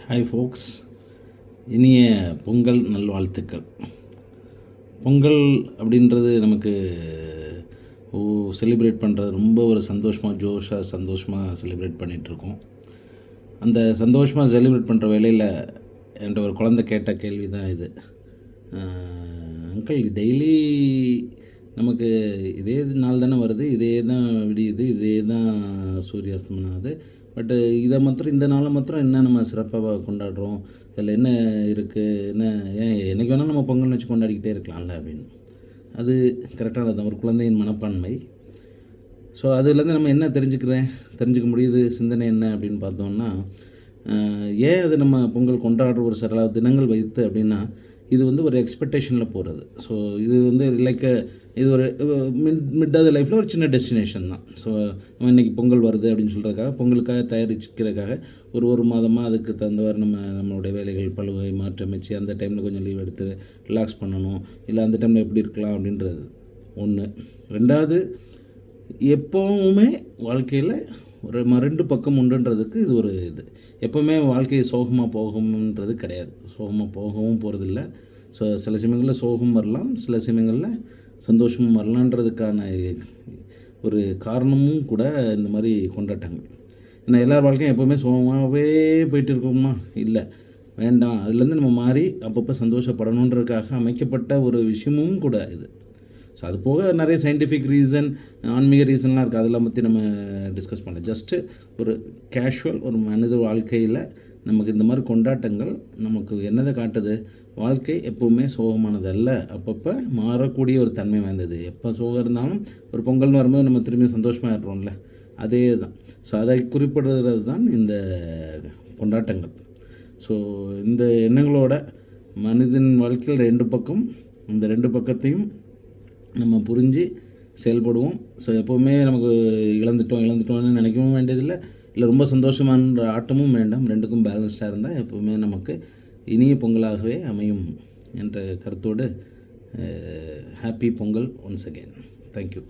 Hi ஃபோக்ஸ், இனிய பொங்கல் நல்வாழ்த்துக்கள். பொங்கல் அப்படின்றது நமக்கு செலிப்ரேட் பண்ணுறது ரொம்ப ஒரு சந்தோஷமாக சந்தோஷமாக செலிப்ரேட் பண்ணிகிட்ருக்கோம். அந்த சந்தோஷமாக செலிப்ரேட் பண்ணுற வேளையில் என்கிட்ட ஒரு குழந்தை கேட்ட கேள்வி தான் இது. அங்கிள், டெய்லி நமக்கு இதே நாள் தானே வருது, இதே தான் விடியுது, இதே தான் சூரியாஸ்தமனம் ஆகுது, பட்டு இதை மாத்திரம் இந்த நாளை மாத்திரம் என்ன நம்ம சிறப்பாக கொண்டாடுறோம், இதில் என்ன இருக்குது, என்ன ஏன் என்றைக்கு வேணால் நம்ம பொங்கல் வச்சு கொண்டாடிக்கிட்டே இருக்கலாம்ல அப்படின்னு. அது கரெக்டானது தான், ஒரு குழந்தையின் மனப்பான்மை. ஸோ அதுலேருந்து நம்ம என்ன தெரிஞ்சுக்க முடியுது, சிந்தனை என்ன அப்படின்னு பார்த்தோம்னா, ஏன் அது நம்ம பொங்கல் கொண்டாடுற ஒரு சில தினங்கள் வைத்து அப்படின்னா, இது ஒரு எக்ஸ்பெக்டேஷனில் போகிறது. ஸோ இது லைக் இது ஒரு மிட் ஆஃப் த லைஃப்பில் ஒரு சின்ன டெஸ்டினேஷன் தான். ஸோ நம்ம இன்றைக்கி பொங்கல் வருது அப்படின்னு சொல்கிறதுக்காக, பொங்கலுக்காக தயாரிக்கிறதுக்காக ஒரு மாதமாக அதுக்கு தகுந்தவாறு நம்மளுடைய வேலைகள் பழுவை மாற்றமைச்சு அந்த டைமில் கொஞ்சம் லீவ் எடுத்து ரிலாக்ஸ் பண்ணணும், இல்லை அந்த டைமில் எப்படி இருக்கலாம் அப்படின்றது ஒன்று. ரெண்டாவது, எப்போவுமே வாழ்க்கையில் ஒரு ரெண்டு பக்கம் உண்டுன்றதுக்கு இது ஒரு எப்போவுமே வாழ்க்கையை சோகமாக போகும்ன்றது கிடையாது. சோகமாக போகவும் போகிறதில்ல. ஸோ சில சமயங்களில் சோகம் வரலாம், சில சமயங்களில் சந்தோஷமும் வரலான்றதுக்கான ஒரு காரணமும் கூட இந்த மாதிரி கொண்டாட்டங்கள். ஏன்னா எல்லார் வாழ்க்கையும் எப்போவுமே சோகமாகவே போயிட்டு இருக்கோமா? இல்லை, வேண்டாம். அதுலேருந்து நம்ம மாறி அப்பப்போ சந்தோஷப்படணுன்றதுக்காக அமைக்கப்பட்ட ஒரு விஷயமும் கூட இது. ஸோ அது போக நிறைய சயின்டிஃபிக் ரீசன், ஆன்மீக ரீசன்லாம் இருக்குது. அதெல்லாம் பற்றி நம்ம டிஸ்கஸ் பண்ணல. ஜஸ்ட்டு ஒரு கேஷுவல் ஒரு மனித வாழ்க்கையில் நமக்கு இந்த மாதிரி கொண்டாட்டங்கள் நமக்கு என்னதை காட்டுது, வாழ்க்கை எப்போவுமே சோகமானது அல்ல, அப்பப்போ மாறக்கூடிய ஒரு தன்மை வாய்ந்தது. எப்போ சோகம் இருந்தாலும் ஒரு பொங்கல்னு வரும்போது நம்ம திரும்பி சந்தோஷமாக இருப்போம்ல, அதே தான். ஸோ அதை குறிப்பிடுறது தான் இந்த கொண்டாட்டங்கள். ஸோ இந்த எண்ணங்களோட மனிதன் வாழ்க்கையில் இந்த ரெண்டு பக்கத்தையும் நம்ம புரிஞ்சு செயல்படுவோம். ஸோ எப்போவுமே நமக்கு இழந்துட்டோம்னு நினைக்கவும் வேண்டியதில்லை, இல்லை ரொம்ப சந்தோஷமான ஆட்டமும் வேண்டாம். ரெண்டுக்கும் பேலன்ஸ்டாக இருந்தால் எப்போவுமே நமக்கு இனிய பொங்கலாகவே அமையும் என்ற கருத்தோடு happy Pongal once again. Thank you.